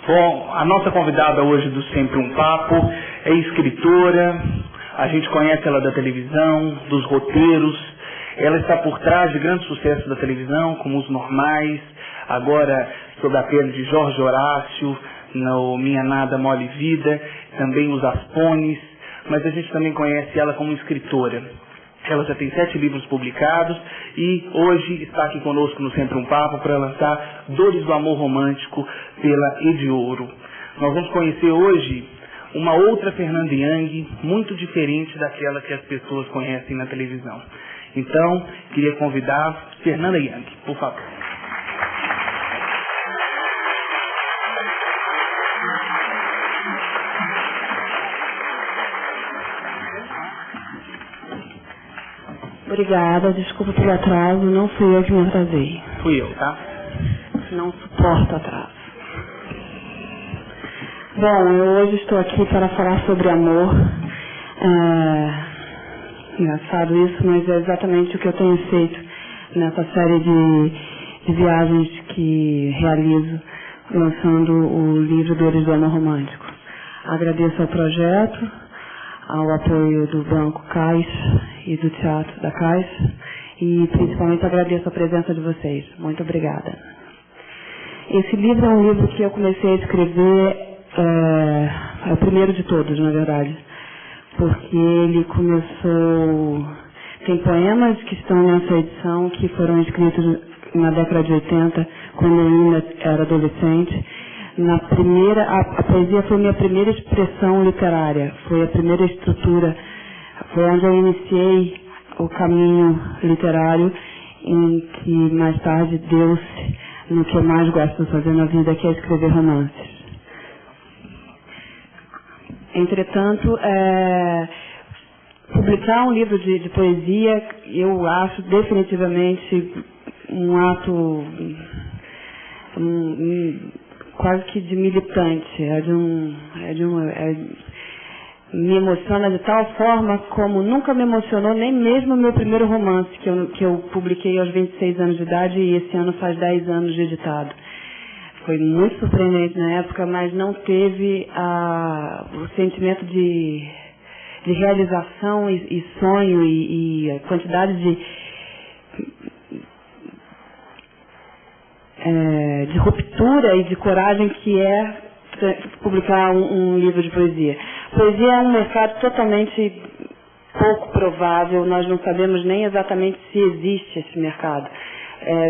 Bom, a nossa convidada hoje do Sempre um Papo é escritora, a gente conhece ela da televisão, dos roteiros, ela está por trás de grandes sucessos da televisão, como Os Normais, agora sob a pele de Jorge Horácio, no Minha Nada Mole Vida, também Os Aspones, mas a gente também conhece ela como escritora. Ela já tem 7 livros publicados e hoje está aqui conosco no Sempre um Papo para lançar Dores do Amor Romântico pela Ediouro. Nós vamos conhecer hoje uma outra Fernanda Young, muito diferente daquela que as pessoas conhecem na televisão. Então, queria convidar Fernanda Young, por favor. Obrigada, desculpa pelo atraso, não fui eu que me atrasei. Fui eu, tá? Não suporto atraso. Bom, eu hoje estou aqui para falar sobre amor. Engraçado isso, mas é exatamente o que eu tenho feito nessa série de viagens que realizo, lançando o livro Dores do Amor Romântico. Agradeço ao projeto, ao apoio do Banco Caixa e do Teatro da Caixa e principalmente agradeço a presença de vocês. Muito obrigada. Esse livro é um livro que eu comecei a escrever, é o primeiro de todos, na verdade, porque ele começou... Tem poemas que estão nessa edição que foram escritos na década de 80, quando eu ainda era adolescente. A poesia foi minha primeira expressão literária, foi a primeira estrutura, foi onde eu iniciei o caminho literário em que mais tarde deu-se no que eu mais gosto de fazer na vida, que é escrever romances. Entretanto, publicar um livro de poesia, eu acho definitivamente um ato quase que de militante, me emociona de tal forma como nunca me emocionou nem mesmo o meu primeiro romance, que eu publiquei aos 26 anos de idade e esse ano faz 10 anos de editado. Foi muito surpreendente na época, mas não teve o sentimento de realização e sonho e a quantidade de ruptura e de coragem que é publicar um livro de poesia. Poesia é um mercado totalmente pouco provável, nós não sabemos nem exatamente se existe esse mercado.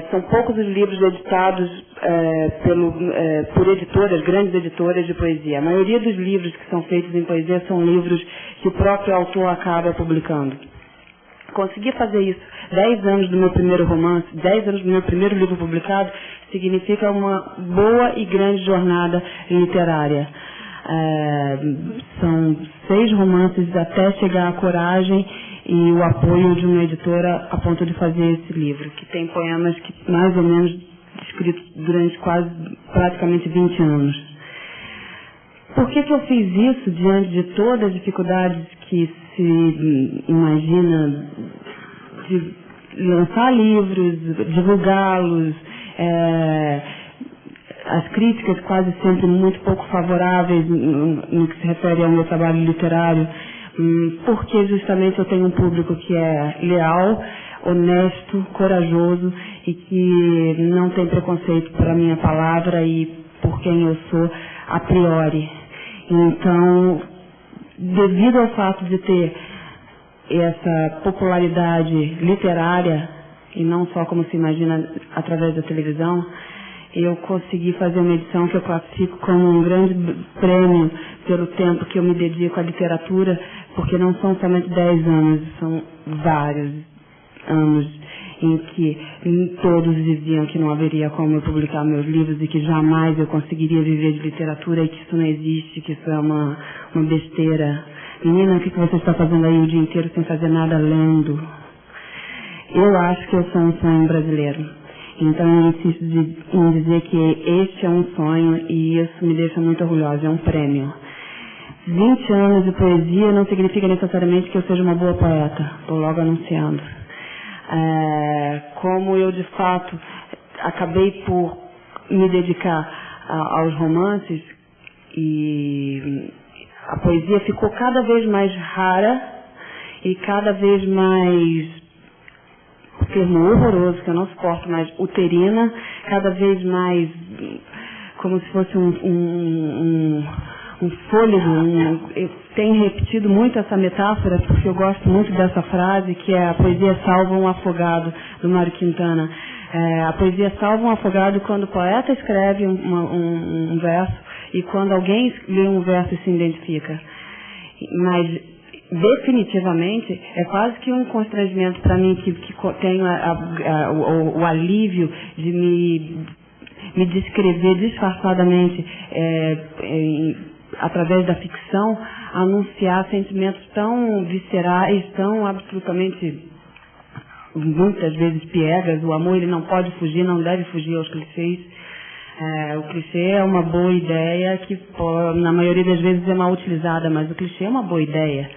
São poucos os livros editados por editoras, grandes editoras de poesia. A maioria dos livros que são feitos em poesia são livros que o próprio autor acaba publicando. Consegui fazer isso. 10 anos do meu primeiro romance, 10 anos do meu primeiro livro publicado, significa uma boa e grande jornada literária. São 6 romances até chegar à coragem e o apoio de uma editora a ponto de fazer esse livro, que tem poemas que mais ou menos escritos durante praticamente 20 anos. Por que eu fiz isso diante de todas as dificuldades que se imagina de lançar livros, divulgá-los, as críticas quase sempre muito pouco favoráveis no que se refere ao meu trabalho literário, porque justamente eu tenho um público que é leal, honesto, corajoso e que não tem preconceito pela minha palavra e por quem eu sou a priori. Então, devido ao fato de ter essa popularidade literária, e não só como se imagina através da televisão, eu consegui fazer uma edição que eu classifico como um grande prêmio pelo tempo que eu me dedico à literatura, porque não são somente 10 anos, são vários anos em que todos diziam que não haveria como eu publicar meus livros e que jamais eu conseguiria viver de literatura e que isso não existe, que isso é uma besteira. Menina, o que você está fazendo aí o dia inteiro sem fazer nada lendo? Eu acho que eu sou um sonho brasileiro. Então eu insisto em dizer que este é um sonho e isso me deixa muito orgulhosa, é um prêmio. 20 anos de poesia não significa necessariamente que eu seja uma boa poeta, estou logo anunciando. Como eu de fato acabei por me dedicar aos romances, e a poesia ficou cada vez mais rara e cada vez mais, o termo horroroso que eu não suporto, mais uterina, cada vez mais como se fosse um fôlego. Eu tenho repetido muito essa metáfora porque eu gosto muito dessa frase, que é: a poesia salva um afogado, do Mário Quintana. A poesia salva um afogado quando o poeta escreve um verso e quando alguém lê um verso e se identifica. Mas definitivamente é quase que um constrangimento para mim, que tenho o alívio de me descrever disfarçadamente através da ficção, anunciar sentimentos tão viscerais, tão absolutamente, muitas vezes, piegas. O amor, ele não pode fugir, não deve fugir aos clichês. O clichê é uma boa ideia que, na maioria das vezes, é mal utilizada, mas o clichê é uma boa ideia.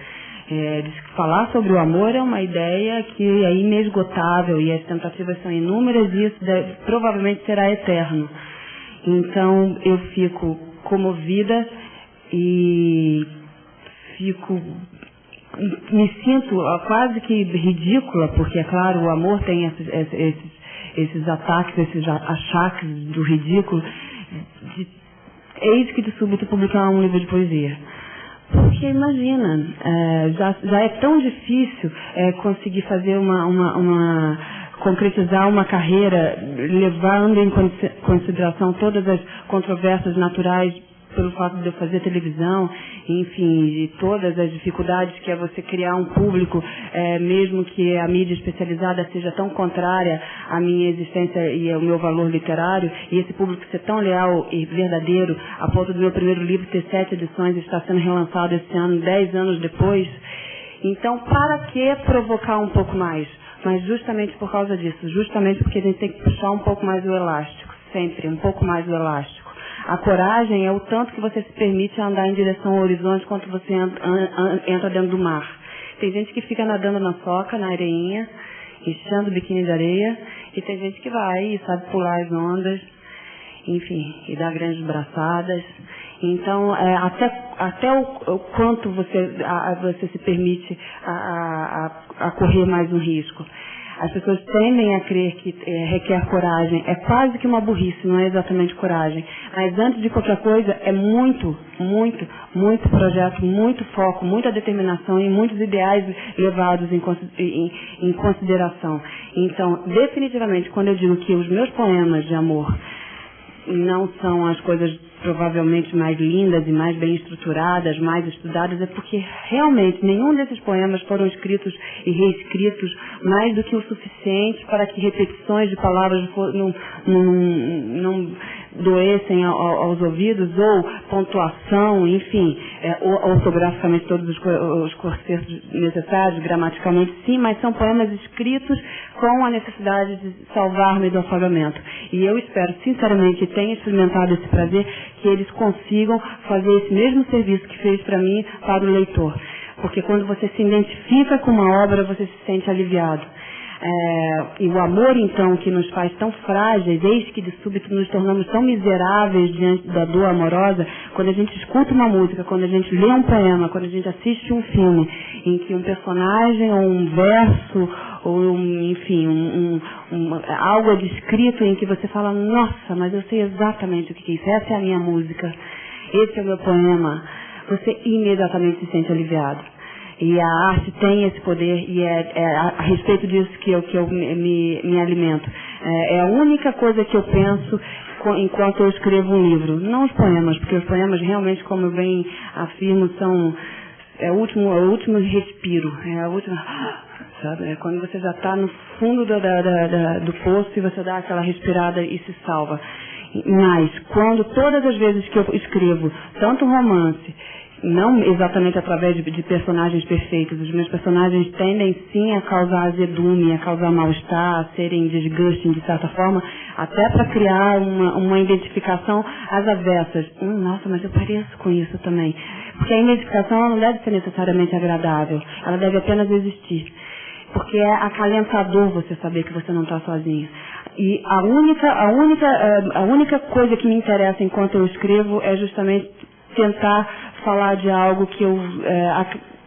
Falar sobre o amor é uma ideia que é inesgotável e as tentativas são inúmeras e isso provavelmente será eterno. Então eu fico comovida e me sinto quase que ridícula, porque, é claro, o amor tem esses ataques, esses achaques do ridículo. Eis que de súbito publicar um livro de poesia. Porque imagina, já é tão difícil conseguir fazer concretizar uma carreira, levando em consideração todas as controvérsias naturais pelo fato de eu fazer televisão, enfim, e todas as dificuldades que é você criar um público, mesmo que a mídia especializada seja tão contrária à minha existência e ao meu valor literário, e esse público ser tão leal e verdadeiro, a ponto do meu primeiro livro ter 7 edições e estar sendo relançado esse ano, 10 anos depois. Então, para que provocar um pouco mais? Mas justamente por causa disso, justamente porque a gente tem que puxar um pouco mais o elástico, sempre um pouco mais o elástico. A coragem é o tanto que você se permite andar em direção ao horizonte quando você entra dentro do mar. Tem gente que fica nadando na soca, na areinha, enchendo o biquíni de areia, e tem gente que vai e sabe pular as ondas, enfim, e dar grandes braçadas. Então, até o quanto você se permite a correr mais um risco. As pessoas tendem a crer que requer coragem. É quase que uma burrice, não é exatamente coragem. Mas antes de qualquer coisa, é muito, muito, muito projeto, muito foco, muita determinação e muitos ideais levados em consideração. Então, definitivamente, quando eu digo que os meus poemas de amor não são as coisas provavelmente mais lindas e mais bem estruturadas, mais estudadas, é porque realmente nenhum desses poemas foram escritos e reescritos mais do que o suficiente para que repetições de palavras não doessem aos ouvidos, ou pontuação, enfim, ortograficamente todos os concertos necessários, gramaticalmente sim, mas são poemas escritos com a necessidade de salvar-me do afogamento. E eu espero, sinceramente, e tenho experimentado esse prazer, que eles consigam fazer esse mesmo serviço que fez para mim, para o leitor. Porque quando você se identifica com uma obra, você se sente aliviado. E o amor, então, que nos faz tão frágeis, eis que de súbito nos tornamos tão miseráveis diante da dor amorosa, quando a gente escuta uma música, quando a gente lê um poema, quando a gente assiste um filme, em que um personagem ou um verso, ou enfim, algo é descrito em que você fala: nossa, mas eu sei exatamente o que é isso, essa é a minha música, esse é o meu poema. Você imediatamente se sente aliviado. E a arte tem esse poder, e é a respeito disso que eu me alimento. É a única coisa que eu penso enquanto eu escrevo um livro. Não os poemas, porque os poemas realmente, como eu bem afirmo, são o último respiro. É a última... Sabe? É quando você já está no fundo do poço e você dá aquela respirada e se salva. Mas, quando todas as vezes que eu escrevo, tanto romance, não exatamente através de personagens perfeitos, os meus personagens tendem sim a causar azedume, a causar mal-estar, a serem desgusting de certa forma, até para criar uma identificação às avessas. Nossa, mas eu pareço com isso também. Porque a identificação ela não deve ser necessariamente agradável, ela deve apenas existir. Porque é acalentador você saber que você não está sozinho. E a única coisa que me interessa enquanto eu escrevo é justamente tentar falar de algo que eu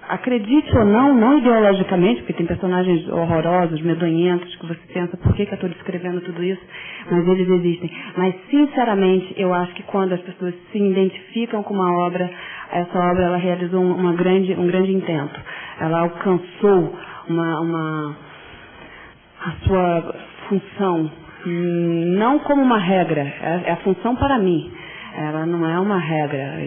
acredite ou não ideologicamente, porque tem personagens horrorosos, medonhentos, que você pensa, por que eu estou descrevendo tudo isso? Mas eles existem. Mas, sinceramente, eu acho que quando as pessoas se identificam com uma obra, essa obra ela realizou um grande intento. Ela alcançou a sua função, não como uma regra, é a função para mim. Ela não é uma regra,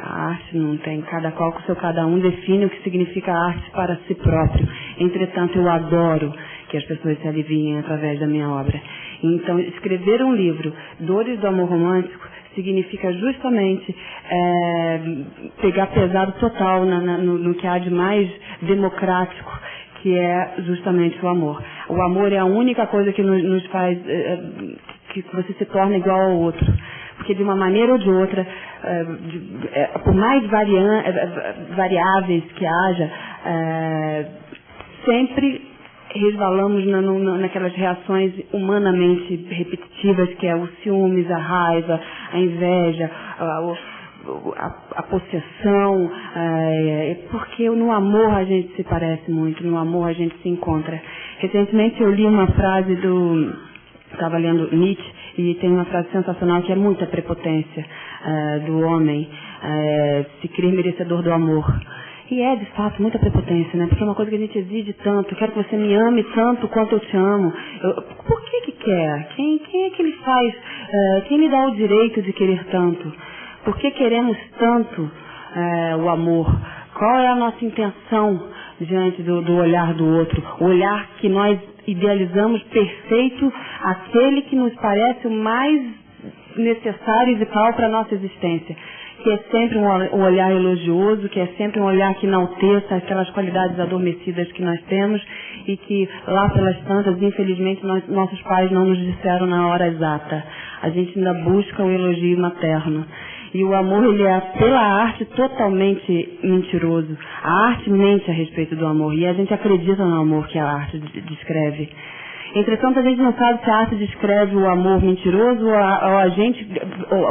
a arte não tem, cada qual com o seu cada um define o que significa arte para si próprio. Entretanto, eu adoro que as pessoas se aliviem através da minha obra. Então, escrever um livro, Dores do Amor Romântico, significa justamente pegar pesado total no que há de mais democrático, que é justamente o amor. O amor é a única coisa que nos faz que você se torna igual ao outro. Porque de uma maneira ou de outra, por mais variáveis que haja, sempre resvalamos naquelas reações humanamente repetitivas, que é o ciúmes, a raiva, a inveja, a possessão, porque no amor a gente se parece muito, no amor a gente se encontra. Recentemente eu li uma frase estava lendo Nietzsche, e tem uma frase sensacional que é muita prepotência do homem se crer merecedor do amor. E é, de fato, muita prepotência, né? Porque é uma coisa que a gente exige tanto. Eu quero que você me ame tanto quanto eu te amo. Por que quer? Quem é que lhe faz? Quem lhe dá o direito de querer tanto? Por que queremos tanto o amor? Qual é a nossa intenção diante do olhar do outro? O olhar que nós idealizamos perfeito, aquele que nos parece o mais necessário e vital para a nossa existência. Que é sempre um olhar elogioso, que é sempre um olhar que enalteça aquelas qualidades adormecidas que nós temos e que lá pelas tantas, infelizmente, nossos pais não nos disseram na hora exata. A gente ainda busca o elogio materno. E o amor, ele é, pela arte, totalmente mentiroso. A arte mente a respeito do amor e a gente acredita no amor que a arte descreve. Entretanto, a gente não sabe se a arte descreve o amor mentiroso ou a gente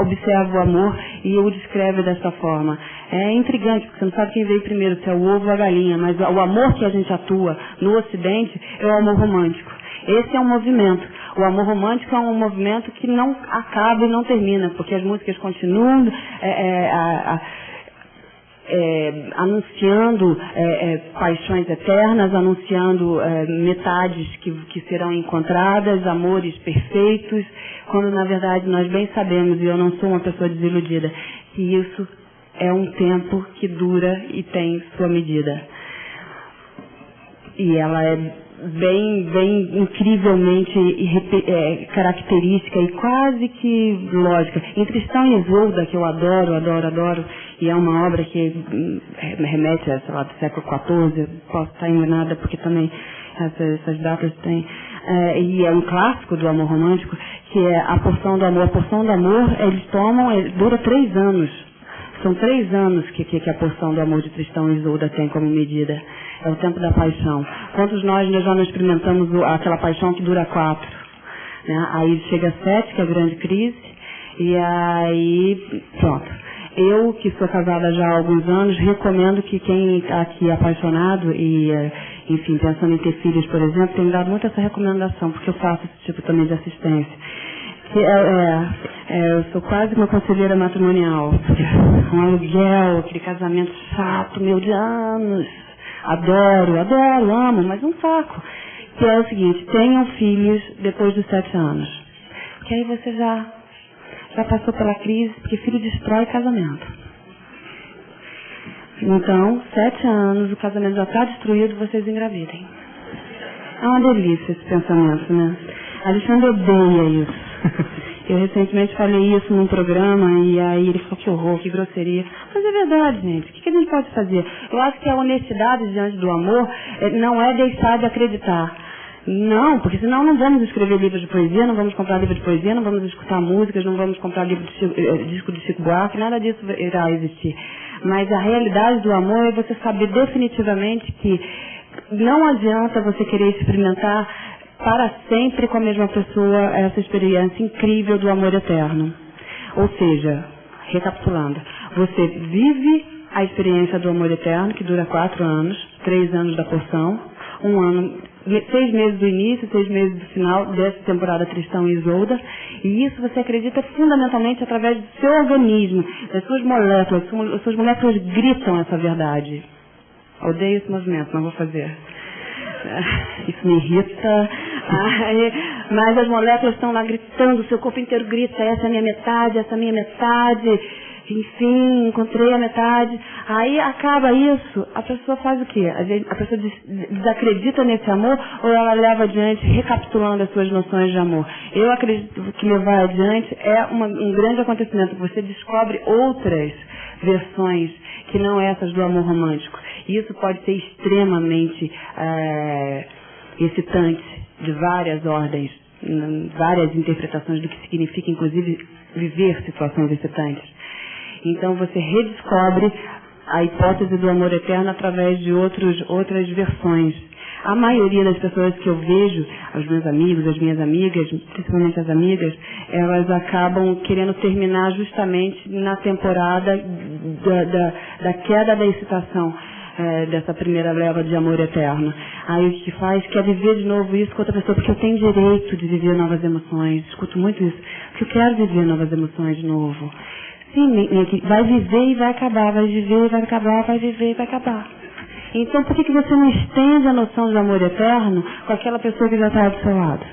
observa o amor e o descreve dessa forma. É intrigante, porque você não sabe quem veio primeiro, se é o ovo ou a galinha, mas o amor que a gente atua no Ocidente é o amor romântico. Esse é um movimento. O amor romântico é um movimento que não acaba e não termina, porque as músicas continuam anunciando paixões eternas, anunciando metades que serão encontradas, amores perfeitos, quando na verdade nós bem sabemos, e eu não sou uma pessoa desiludida, que isso é um tempo que dura e tem sua medida. E ela é bem incrivelmente característica e quase que lógica. Em Tristão e Isolda, que eu adoro, e é uma obra que remete a, sei lá, do século XIV, posso estar enganada porque também essas datas têm, e é um clássico do amor romântico, que é a porção do amor. A porção do amor, eles tomam, dura 3 anos. São 3 anos que a porção do amor de Tristão e Isolda tem como medida. É o tempo da paixão. Quantos nós já não experimentamos aquela paixão que dura 4? Né? Aí chega 7, que é a grande crise, e aí, pronto. Eu, que sou casada já há alguns anos, recomendo que quem está aqui apaixonado e, enfim, pensando em ter filhos, por exemplo, tem dado muito essa recomendação, porque eu faço esse tipo também de assistência. Eu sou quase uma conselheira matrimonial. Um aluguel, aquele casamento chato, meu, de anos. Adoro, amo, mas um saco. Que é o seguinte, tenham filhos depois dos 7 anos. Porque aí você já passou pela crise, porque filho destrói casamento. Então, 7 anos, o casamento já está destruído, vocês engravidem. É uma delícia esse pensamento, né? Alexandre odeia isso. Eu recentemente falei isso num programa e aí ele falou que horror, que grosseria. Mas é verdade, gente. O que a gente pode fazer? Eu acho que a honestidade diante do amor não é deixar de acreditar. Não, porque senão não vamos escrever livros de poesia, não vamos comprar livro de poesia, não vamos escutar músicas, não vamos comprar disco de Chico Buarque, nada disso irá existir. Mas a realidade do amor é você saber definitivamente que não adianta você querer experimentar para sempre com a mesma pessoa essa experiência incrível do amor eterno. Ou seja, recapitulando, você vive a experiência do amor eterno, que dura 4 anos, 3 anos da porção, 1 ano, 6 meses do início, 6 meses do final dessa temporada Tristão e Isolda, e isso você acredita fundamentalmente através do seu organismo, das suas moléculas. As suas moléculas gritam essa verdade. Odeio esse movimento, não vou fazer. Isso me irrita. Mas as moléculas estão lá gritando, o seu corpo inteiro grita, essa é a minha metade, essa é a minha metade. Enfim, encontrei a metade. Aí acaba isso, a pessoa faz o quê? A pessoa desacredita nesse amor ou ela leva adiante recapitulando as suas noções de amor? Eu acredito que levar adiante é um grande acontecimento. Você descobre outras versões que não essas do amor romântico. E isso pode ser extremamente excitante, de várias ordens, várias interpretações do que significa, inclusive, viver situações excitantes. Então você redescobre a hipótese do amor eterno através de outras versões. A maioria das pessoas que eu vejo, os meus amigos, as minhas amigas, principalmente as amigas, elas acabam querendo terminar justamente na temporada da queda da excitação, dessa primeira leva de amor eterno. Aí o que faz quer viver de novo isso com outra pessoa, porque eu tenho direito de viver novas emoções. Escuto muito isso, porque eu quero viver novas emoções de novo. Sim, vai viver e vai acabar, vai viver e vai acabar, vai viver e vai acabar. Então por que você não estende a noção de amor eterno com aquela pessoa que já está do seu lado?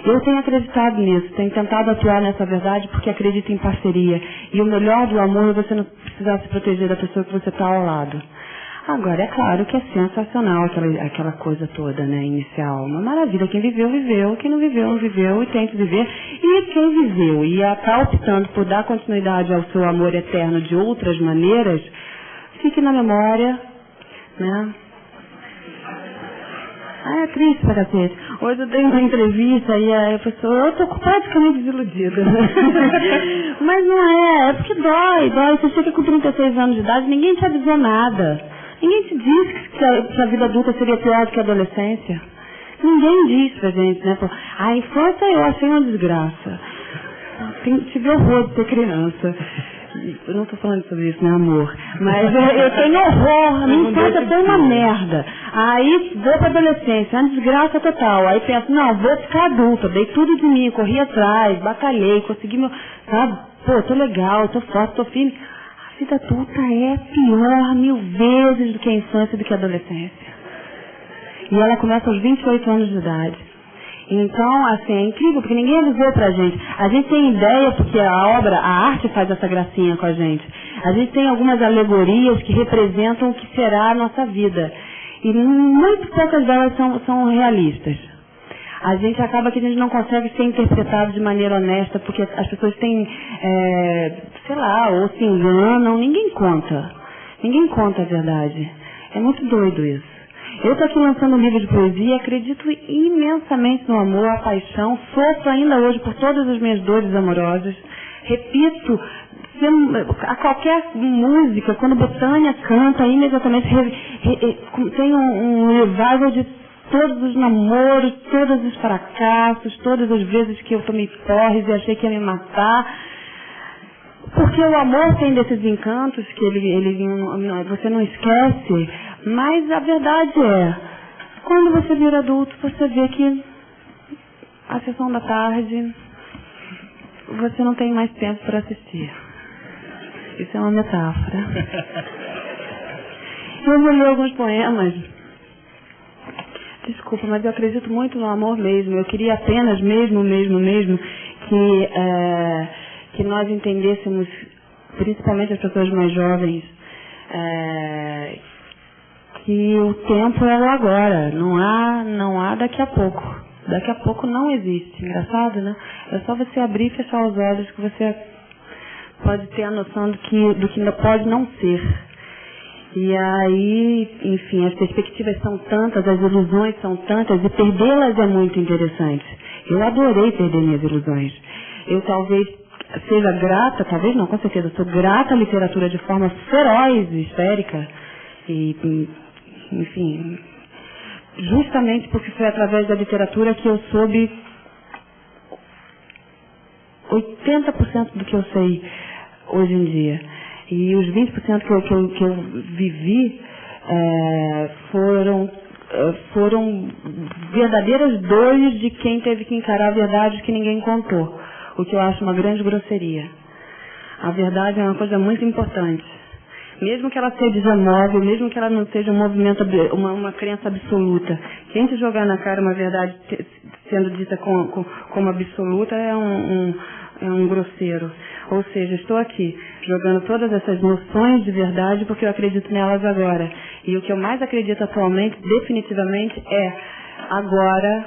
Eu tenho acreditado nisso, tenho tentado atuar nessa verdade porque acredito em parceria. E o melhor do amor é você não precisar se proteger da pessoa que você está ao lado. Agora, é claro que é sensacional aquela coisa toda, né, inicial. Uma maravilha. Quem viveu, viveu. Quem não viveu, não viveu e tem que viver. E quem viveu e está optando por dar continuidade ao seu amor eterno de outras maneiras, fique na memória, né? É triste pra cacete. Hoje eu dei uma entrevista e a pessoa, eu estou praticamente desiludida. Mas não é porque dói. Você chega com 36 anos de idade, ninguém te avisou nada. Ninguém te disse que a vida adulta seria pior do que a adolescência. Ninguém diz pra gente, né? A infância eu achei uma desgraça. Tive horror de ser criança. Eu não estou falando sobre isso, né, amor? Mas eu tenho horror. Minha infância foi uma merda. Aí vou pra adolescência, uma desgraça total. Aí penso, não, vou ficar adulta. Dei tudo de mim, corri atrás, batalhei, consegui meu... Sabe? Pô, tô legal, tô forte, tô firme. A vida adulta é pior 1000 vezes do que a infância e do que a adolescência. E ela começa aos 28 anos de idade. Então, assim, é incrível, porque ninguém avisou pra gente. A gente tem ideia, porque a arte faz essa gracinha com a gente. A gente tem algumas alegorias que representam o que será a nossa vida. E muito poucas delas são realistas. A gente acaba que a gente não consegue ser interpretado de maneira honesta, porque as pessoas têm, sei lá, ou se enganam, ninguém conta. Ninguém conta a verdade. É muito doido isso. Eu estou aqui lançando um livro de poesia, acredito imensamente no amor, a paixão, sofro ainda hoje por todas as minhas dores amorosas. Repito, a qualquer música, quando Betânia canta, imediatamente tem um revival de todos os namoros, todos os fracassos, todas as vezes que eu tomei porres e achei que ia me matar. Porque o amor tem desses encantos que você não esquece, mas a verdade é, quando você vira adulto, você vê que a sessão da tarde, você não tem mais tempo para assistir. Isso é uma metáfora. Eu vou ler alguns poemas. Desculpa, mas eu acredito muito no amor mesmo. Eu queria apenas mesmo, que nós entendêssemos, principalmente as pessoas mais jovens, que o tempo é o agora, não há daqui a pouco. Daqui a pouco não existe. Engraçado, né? É só você abrir e fechar os olhos que você pode ter a noção do que pode não ser. E aí, enfim, as perspectivas são tantas, as ilusões são tantas, e perdê-las é muito interessante. Eu adorei perder minhas ilusões. Eu talvez seja grata, talvez não, com certeza, sou grata à literatura de forma feroz e histérica. E, enfim, justamente porque foi através da literatura que eu soube 80% do que eu sei hoje em dia. E os 20% que eu vivi foram verdadeiras dores de quem teve que encarar a verdade que ninguém contou, o que eu acho uma grande grosseria. A verdade é uma coisa muito importante. Mesmo que ela seja móvel, mesmo que ela não seja um movimento, uma crença absoluta. Quem te jogar na cara uma verdade sendo dita como absoluta é um grosseiro. Ou seja, estou aqui jogando todas essas noções de verdade porque eu acredito nelas agora. E o que eu mais acredito atualmente, definitivamente, agora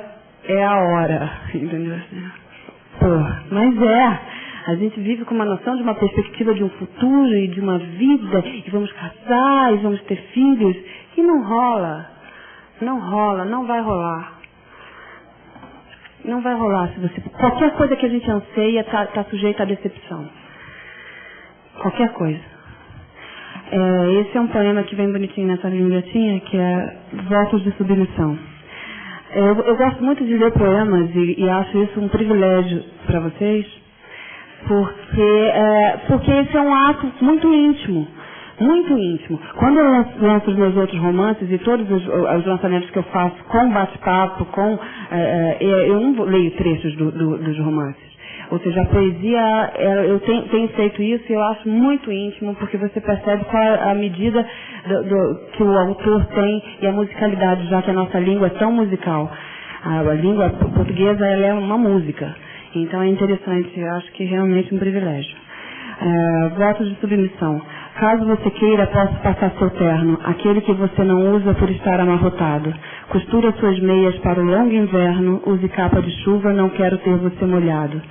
é a hora. Entendeu? Mas a gente vive com uma noção de uma perspectiva de um futuro e de uma vida, e vamos casar, e vamos ter filhos, e não rola. Não rola, não vai rolar. Não vai rolar se você... Qualquer coisa que a gente anseia está sujeita à decepção. Qualquer coisa. Esse é um poema que vem bonitinho nessa livretinha, que é Votos de Submissão. Eu gosto muito de ler poemas e acho isso um privilégio para vocês, porque esse é um ato muito íntimo. Muito íntimo. Quando eu lanço os meus outros romances e todos os lançamentos que eu faço com bate-papo, eu não leio trechos dos romances. Ou seja, a poesia, eu tenho feito isso e eu acho muito íntimo, porque você percebe qual é a medida que o autor tem e a musicalidade, já que a nossa língua é tão musical. A língua portuguesa, ela é uma música. Então é interessante, eu acho que é realmente um privilégio. Votos de submissão. Caso você queira, posso passar seu terno, aquele que você não usa por estar amarrotado. Costura suas meias para o longo inverno, use capa de chuva, não quero ter você molhado.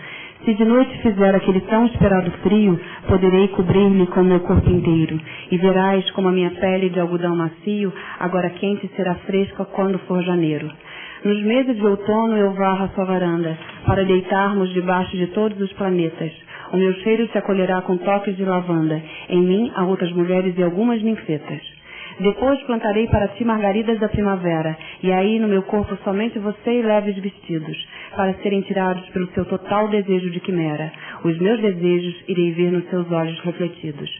Se de noite fizer aquele tão esperado frio, poderei cobrir-lhe com meu corpo inteiro. E verás como a minha pele de algodão macio, agora quente, será fresca quando for janeiro. Nos meses de outono eu varro a sua varanda, para deitarmos debaixo de todos os planetas. O meu cheiro se acolherá com toques de lavanda. Em mim há outras mulheres e algumas ninfetas. Depois plantarei para ti margaridas da primavera, e aí no meu corpo somente você e leves vestidos, para serem tirados pelo seu total desejo de quimera. Os meus desejos irei ver nos seus olhos refletidos.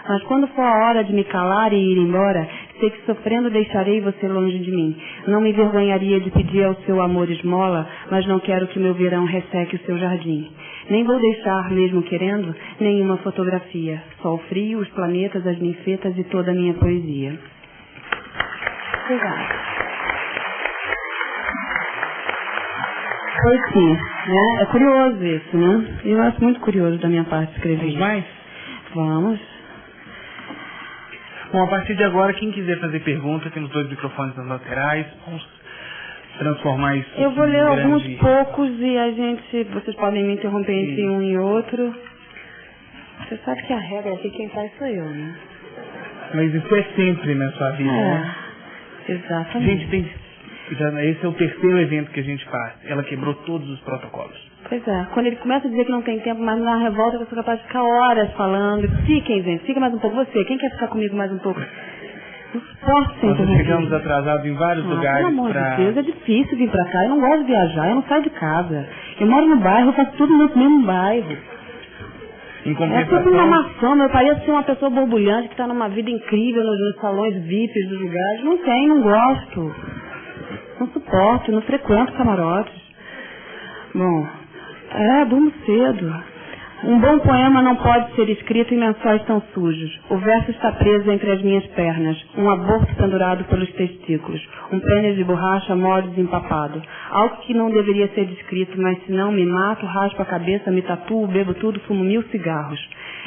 Mas quando for a hora de me calar e ir embora, sei que sofrendo deixarei você longe de mim. Não me envergonharia de pedir ao seu amor esmola, mas não quero que meu verão resseque o seu jardim. Nem vou deixar, mesmo querendo, nenhuma fotografia. Só o frio, os planetas, as ninfetas e toda a minha poesia. Obrigada. Poesia, né? É curioso isso, né? Eu acho muito curioso da minha parte escrever. Vamos mais? Vamos. Bom, a partir de agora, quem quiser fazer pergunta, temos 2 microfones nas laterais. Vamos transformar isso. Eu vou ler alguns poucos e vocês podem me interromper entre um e outro. Você sabe que a regra aqui quem faz sou eu, né? Mas isso é sempre na sua vida, né? Exatamente. Esse é o terceiro evento que a gente faz. Ela quebrou todos os protocolos. Pois é. Quando ele começa a dizer que não tem tempo, mas na revolta eu sou capaz de ficar horas falando. Fiquem, gente. Fica mais um pouco. Você, quem quer ficar comigo mais um pouco? Não posso ser Nós chegamos atrasados em vários lugares. Pelo amor de Deus, é difícil vir pra cá. Eu não gosto de viajar, eu não saio de casa. Eu moro no bairro, eu faço tudo no mesmo bairro. Em compensação... É tudo uma maçã. Eu pareço ser uma pessoa borbulhante que está numa vida incrível nos salões VIPs dos lugares. Não tem, não gosto. Não suporto, não frequento camarotes. Bom, durmo cedo. Um bom poema não pode ser escrito em lençóis tão sujos. O verso está preso entre as minhas pernas, um aborto pendurado pelos testículos, um pênis de borracha mole desempapado. Algo que não deveria ser descrito, mas se não me mato, raspo a cabeça, me tatuo, bebo tudo, fumo 1000 cigarros.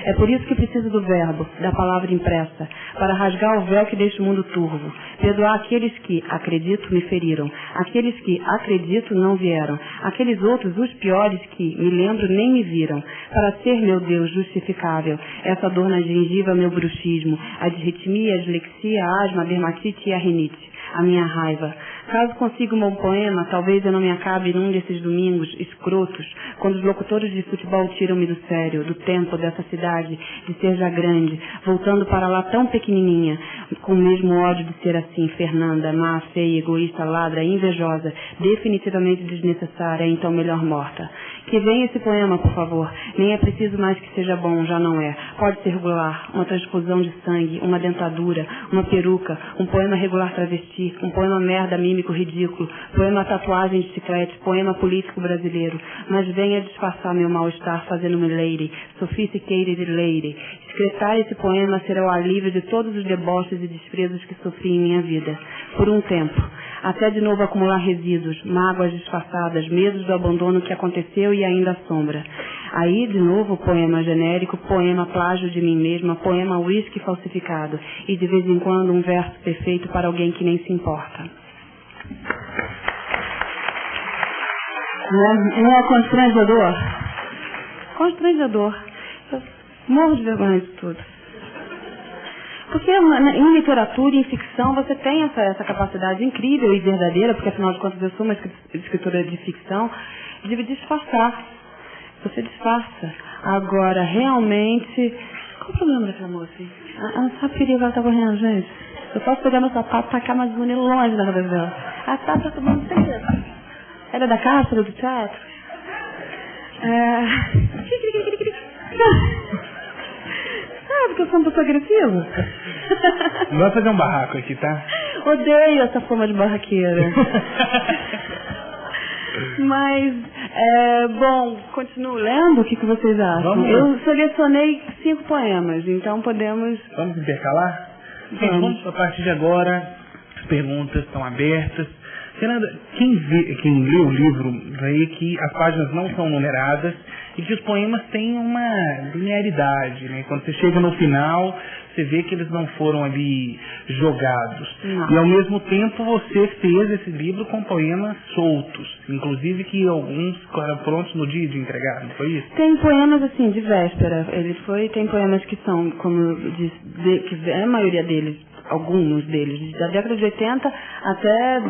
É por isso que preciso do verbo, da palavra impressa, para rasgar o véu que deixa o mundo turvo. Perdoar aqueles que, acredito, me feriram. Aqueles que, acredito, não vieram. Aqueles outros, os piores, que, me lembro, nem me viram. Para ser, meu Deus, justificável. Essa dor na gengiva, meu bruxismo. A disritmia, a dislexia, a asma, a dermatite e a rinite. A minha raiva. Caso consiga um bom poema, talvez eu não me acabe num desses domingos escrotos, quando os locutores de futebol tiram-me do sério, do tempo dessa cidade, de ser já grande, voltando para lá tão pequenininha, com o mesmo ódio de ser assim, Fernanda, má, feia, egoísta, ladra, invejosa, definitivamente desnecessária, então melhor morta. Que venha esse poema, por favor. Nem é preciso mais que seja bom, já não é. Pode ser regular, uma transfusão de sangue, uma dentadura, uma peruca, um poema regular travesti, um poema merda, mímico, ridículo, poema tatuagem de chiclete, poema político brasileiro. Mas venha disfarçar meu mal-estar fazendo-me lady, sophisticated lady. Escretar esse poema será o alívio de todos os deboches e desprezos que sofri em minha vida. Por um tempo. Até de novo acumular resíduos, mágoas disfarçadas, medos do abandono que aconteceu e ainda assombra. Aí, de novo, poema genérico, poema plágio de mim mesma, poema whisky falsificado. E de vez em quando um verso perfeito para alguém que nem se importa. Não é constrangedor? Constrangedor. Eu morro de vergonha de tudo. Porque em literatura e em ficção você tem essa capacidade incrível e verdadeira, porque afinal de contas eu sou uma escritora de ficção, de disfarçar. Você disfarça. Agora, realmente... Qual o problema daquela moça? Ela não sabe perigo, ela tá correndo, gente. Eu posso pegar meu sapato e tacar mais bonito longe da cabeça dela. Ela tá tomando segredo. Ela é da cápsula do teatro? Sabe que eu sou um pouco agressiva? Não vai fazer um barraco aqui, tá? Odeio essa forma de barraqueira. Mas, bom, continuo lendo, o que vocês acham? Eu selecionei 5 poemas, então podemos... Vamos intercalar? Vamos, a partir de agora, as perguntas estão abertas. Fernanda, quem lê o livro vê que as páginas não são numeradas e que os poemas têm uma linearidade, né? Quando você chega no final, você vê que eles não foram ali jogados. Não. E ao mesmo tempo você fez esse livro com poemas soltos, inclusive que alguns ficaram prontos no dia de entregar, não foi isso? Tem poemas assim, de véspera. Tem poemas que são, como eu disse, que a maioria deles, alguns deles, da década de 80 até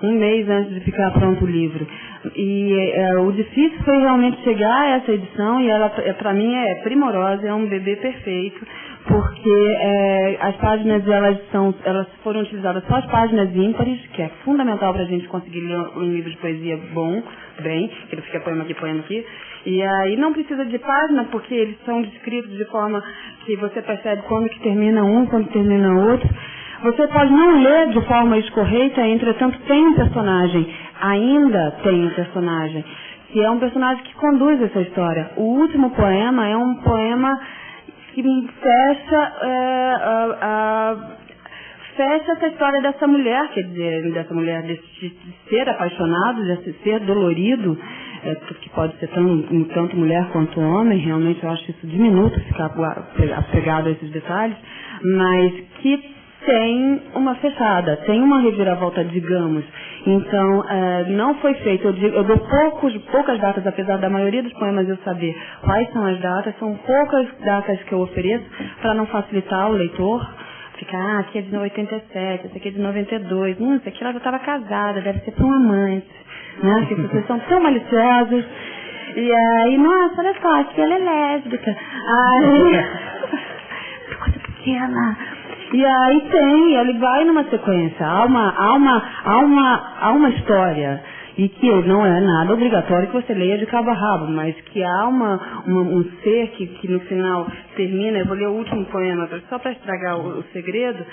um mês antes de ficar pronto o livro. E o difícil foi realmente chegar a essa edição, e ela, para mim, é primorosa, é um bebê perfeito, porque as páginas, elas foram utilizadas só as páginas ímpares, que é fundamental para a gente conseguir ler um livro de poesia bem, que ele fica poema aqui, e aí não precisa de página, porque eles são descritos de forma que você percebe quando que termina um, quando termina outro. Você pode não ler de forma escorreita, entretanto tem um personagem, ainda tem um personagem, que é um personagem que conduz essa história. O último poema é um poema que fecha essa história dessa mulher, quer dizer, dessa mulher de ser apaixonado, de ser dolorido, que pode ser tanto mulher quanto homem, realmente eu acho isso diminuto ficar apegado a esses detalhes, mas que tem uma fechada, tem uma reviravolta, digamos. Então, não foi feito, eu dou poucas datas, apesar da maioria dos poemas eu saber quais são as datas, são poucas datas que eu ofereço para não facilitar o leitor. Ficar, aqui é de 87, esse aqui é de 92, isso aqui ela já estava casada, deve ser para um amante, né? Porque vocês são tão maliciosos. E aí, nossa, olha só, aqui ela é lésbica. Aí, coisa pequena. E aí ele vai numa sequência, há uma história, e que não é nada obrigatório que você leia de cabo a rabo, mas que há um ser que no final termina, eu vou ler o último poema, só para estragar o segredo,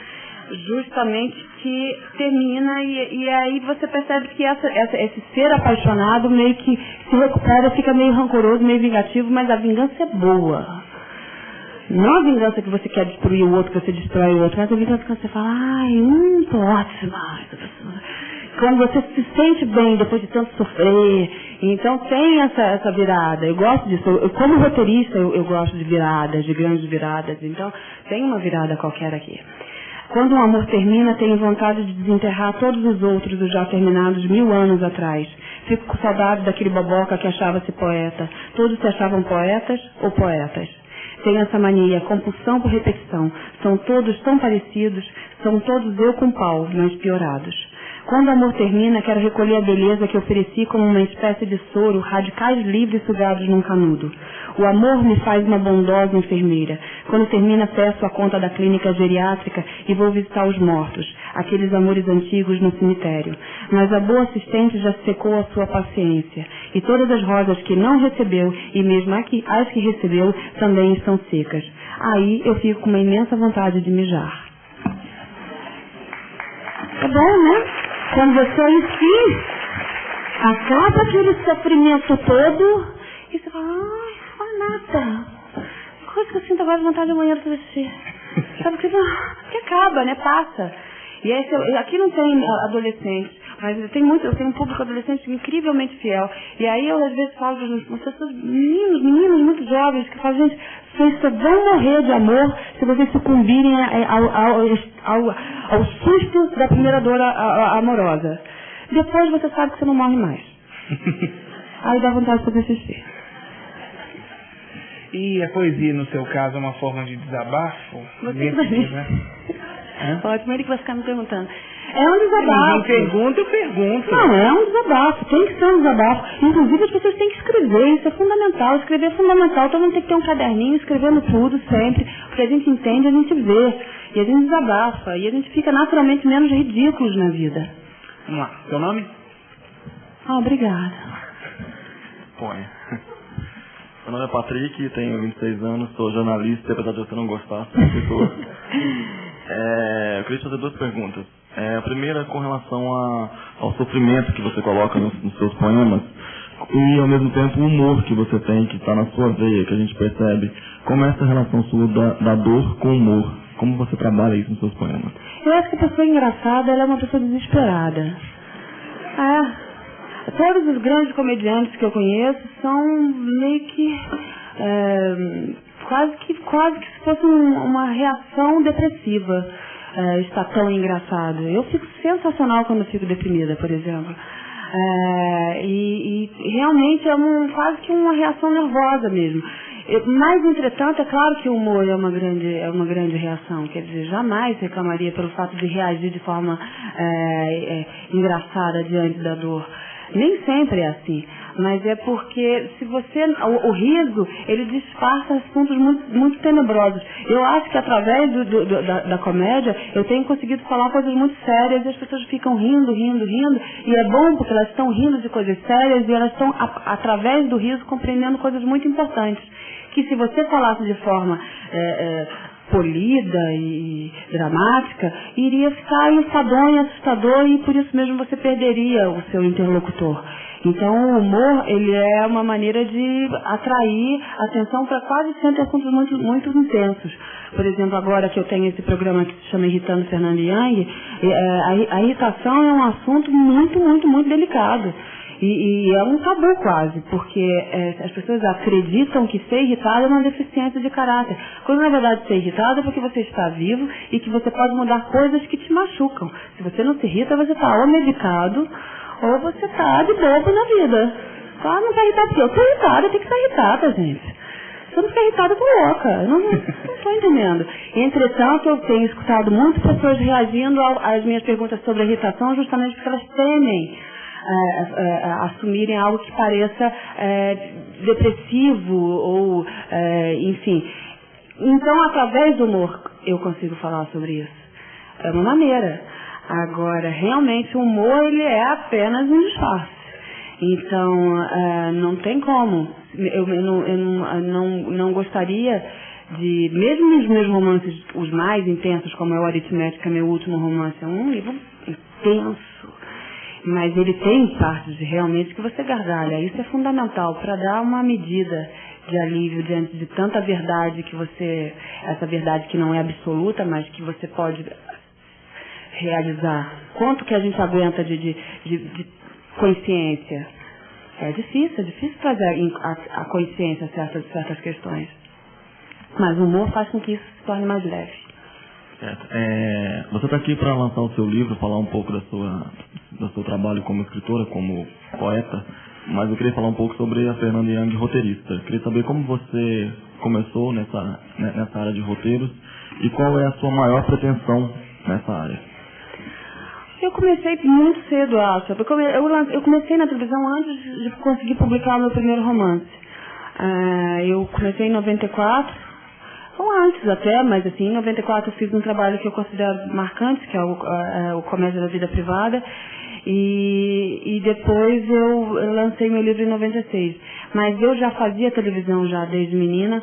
justamente que termina, e aí você percebe que esse ser apaixonado meio que se recupera, fica meio rancoroso, meio vingativo, mas a vingança é boa. Não a vingança que você quer destruir o outro, que você destrói o outro, mas a vingança que você fala, tô ótima. Quando você se sente bem depois de tanto sofrer. Então tem essa virada. Eu gosto disso. Como roteirista, eu gosto de viradas, de grandes viradas. Então tem uma virada qualquer aqui. Quando um amor termina, tenho vontade de desenterrar todos os outros, os já terminados 1000 anos atrás. Fico com saudade daquele boboca que achava-se poeta. Todos se achavam poetas ou poetas. Tem essa mania, compulsão por repetição. São todos tão parecidos, são todos eu com pau, mas piorados. Quando o amor termina, quero recolher a beleza que ofereci como uma espécie de soro, radicais livres sugados num canudo. O amor me faz uma bondosa enfermeira. Quando termina, peço a conta da clínica geriátrica e vou visitar os mortos, aqueles amores antigos no cemitério. Mas a boa assistente já secou a sua paciência, e todas as rosas que não recebeu, e mesmo as que recebeu, também estão secas. Aí eu fico com uma imensa vontade de mijar. É bom, né? Quando você, enfim, acaba aquele sofrimento todo e você fala, ai, nada. Coisa que eu sinto agora de vontade de amanhã pra você. Sabe que acaba, né? Passa. E aí, aqui não tem adolescentes, mas eu tenho um público adolescente incrivelmente fiel. E aí eu às vezes falo para as pessoas, meninos muito jovens, que falam, gente, vocês só vão morrer de amor se vocês sucumbirem ao susto da primeira dor amorosa. Depois você sabe que você não morre mais. Aí dá vontade de fazer xixi. E a poesia, no seu caso, é uma forma de desabafo? Ótimo, ele que vai ficar me perguntando. É um desabafo. Ninguém pergunta, eu pergunto. Não, é um desabafo, tem que ser um desabafo. Inclusive as pessoas têm que escrever, isso é fundamental. Escrever é fundamental, todo mundo tem que ter um caderninho escrevendo tudo sempre. Porque a gente entende, a gente vê. E a gente desabafa. E a gente fica naturalmente menos ridículos na vida. Vamos lá, seu nome? Obrigada. Põe. Meu nome é Patrick, tenho 26 anos, sou jornalista, apesar de você não gostar, sou escritor. Eu queria te fazer duas perguntas. A primeira é com relação ao sofrimento que você coloca nos seus poemas e, ao mesmo tempo, o humor que você tem, que está na sua veia, que a gente percebe. Como é essa relação sua da dor com o humor? Como você trabalha isso nos seus poemas? Eu acho que a pessoa engraçada, ela é uma pessoa desesperada. Todos os grandes comediantes que eu conheço são meio que quase que se fosse uma reação depressiva. Está tão engraçado. Eu fico sensacional quando eu fico deprimida, por exemplo. E realmente é quase que uma reação nervosa mesmo. Mas, entretanto, é claro que o humor é uma grande reação. Quer dizer, jamais reclamaria pelo fato de reagir de forma engraçada diante da dor. Nem sempre é assim, mas é porque o riso, ele disfarça assuntos muito, muito tenebrosos. Eu acho que através da comédia, eu tenho conseguido falar coisas muito sérias e as pessoas ficam rindo, e é bom porque elas estão rindo de coisas sérias e elas estão, através do riso, compreendendo coisas muito importantes. Que se você falasse de forma polida e dramática, iria ficar enfadonho, assustador, e por isso mesmo você perderia o seu interlocutor. Então o humor, ele é uma maneira de atrair atenção para quase sempre assuntos muito, muito intensos. Por exemplo, agora que eu tenho esse programa que se chama Irritando Fernando Young, a irritação é um assunto muito, muito, muito delicado. E é um tabu quase, porque as pessoas acreditam que ser irritado é uma deficiência de caráter. Quando na verdade ser irritado é porque você está vivo e que você pode mudar coisas que te machucam. Se você não se irrita, você está ou medicado ou você está de bobo na vida. Não está irritado porque eu estou irritada, tem que estar irritada, gente. Se eu não ficar irritada, eu estou louca. Eu não estou entendendo. Entretanto, eu tenho escutado muitas pessoas reagindo às minhas perguntas sobre a irritação justamente porque elas temem assumirem algo que pareça depressivo ou enfim. Então, através do humor, eu consigo falar sobre isso. É uma maneira. Agora, realmente, o humor, ele é apenas um disfarce. Então, não tem como. Eu não gostaria de, mesmo nos meus romances, os mais intensos, como é o Aritmética, meu último romance, é um livro intenso. Mas ele tem partes realmente que você gargalha. Isso é fundamental para dar uma medida de alívio diante de tanta verdade essa verdade que não é absoluta, mas que você pode realizar. Quanto que a gente aguenta de consciência? É difícil trazer a consciência de certas questões. Mas o humor faz com que isso se torne mais leve. Certo. Você está aqui para lançar o seu livro, falar um pouco do seu trabalho como escritora, como poeta, mas eu queria falar um pouco sobre a Fernanda Young, roteirista. Eu queria saber como você começou nessa área de roteiros e qual é a sua maior pretensão nessa área. Eu comecei muito cedo, acho. Eu comecei na televisão antes de conseguir publicar o meu primeiro romance. Eu comecei em 94, ou antes até, mas assim, em 94 eu fiz um trabalho que eu considero marcante, que é o Comédia da Vida Privada, e depois eu lancei meu livro em 96. Mas eu já fazia televisão já desde menina,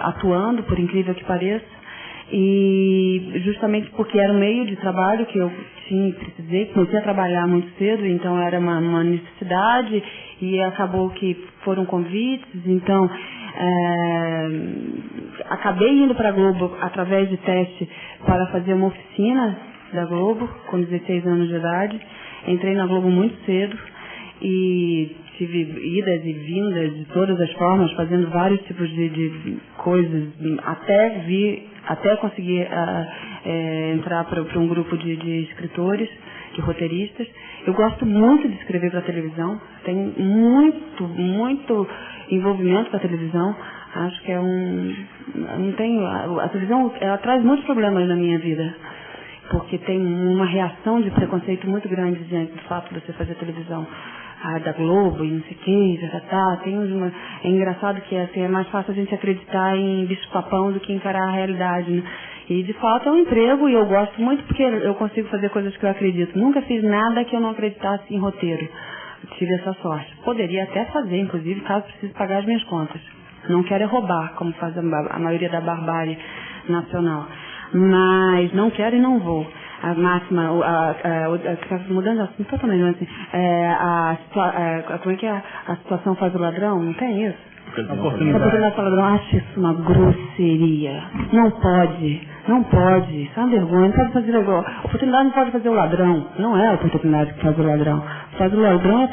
atuando, por incrível que pareça. E justamente porque era um meio de trabalho que eu precisei, comecei a trabalhar muito cedo, então era uma necessidade e acabou que foram convites, então acabei indo para a Globo através de teste para fazer uma oficina da Globo com 16 anos de idade. Entrei na Globo muito cedo e tive idas e vindas de todas as formas, fazendo vários tipos de coisas, até conseguir entrar para um grupo de escritores, de roteiristas. Eu gosto muito de escrever para a televisão, tenho muito envolvimento com a televisão. Acho que a televisão ela traz muitos problemas na minha vida, porque tem uma reação de preconceito muito grande diante do fato de você fazer televisão. Da Globo e não sei o que, é engraçado que assim, é mais fácil a gente acreditar em bicho-papão do que encarar a realidade, né? E de fato é um emprego e eu gosto muito porque eu consigo fazer coisas que eu acredito. Nunca fiz nada que eu não acreditasse em roteiro. Eu tive essa sorte. Poderia até fazer, inclusive, caso precise pagar as minhas contas. Não quero roubar, como faz a maioria da barbárie nacional. Mas não quero e não vou. A máxima, mudando assim, totalmente assim, como é que é? A situação faz o ladrão? Não tem isso? A oportunidade faz o ladrão. Acho isso uma grosseria. Não pode. Isso é uma vergonha. Não pode fazer igual. A oportunidade não pode fazer o ladrão. Não é a oportunidade que faz o ladrão. Faz o ladrão é